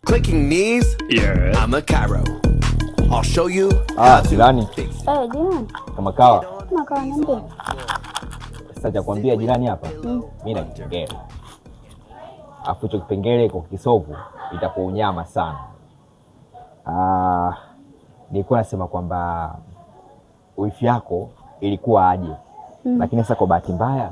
Clicking knees? Yeah. I'm a Cairo. I'll show you jirani. Jirani. Kama kawa. Kama kawa niambie. Sasa cha kuambia jirani hapa. Mimi na kipengele. Afu hicho kipengele kwa kisovu itakuwa unyama sana. Nilikuwa nasema kwamba wifi yako ilikuwa aje. Lakini sasa kwa bahati mbaya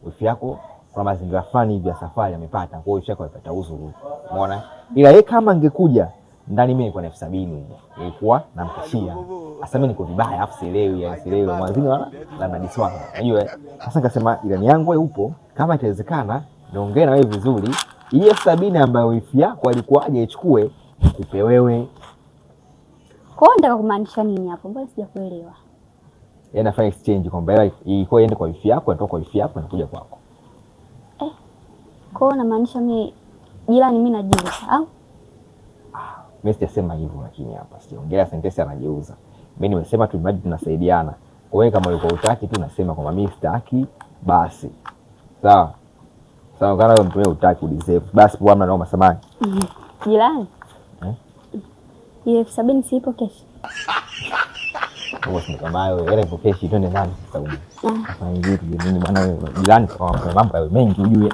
wifi yako kwa mazingira fulani hivi ya safari amepata. Kwa hiyo wifi yako amepata uzuru. Umeona? Ila yeye kama angekuja ndani mimi nilikuwa na 70,000 ilikuwa namkashia. Sasa mimi niko vibaya afu sielewi mwanzini wala labda diswanga. Unajua? Sasa nikasema jirani yangu wewe upo, kama itawezekana niongee na wewe vizuri. Ile 70,000 ambayo wifi yako alikuwa aje ichukue upe wewe. Kwa hiyo nataka kumaanisha nini hapo? Mbona sijakuelewa. Yeye anafanya exchange kwamba yeye ilikuwa iende kwa wifi yako, atoka kwa wifi yako anakuja kwako. Kwa hiyo namaanisha mimi jirani mimi najiuza au? Mimi sijasema hivyo, lakini hapa sijaongea sentence anajiuza. Mimi nimesema tu mradi tunasaidiana. Kwa hiyo kama ulikuwa utaki tu nasema kwamba mimi sitaki basi. Sawa. Sawa, kana wewe mtu utaki udeserve. Basi kwa maana naomba samahani. Jirani. Ile 70,000 sipo keshi. Kwa sababu kama wewe ipo keshi twende ndani sasa. Sasa hivi nini bwana wewe jirani kwa mambo mengi ujue.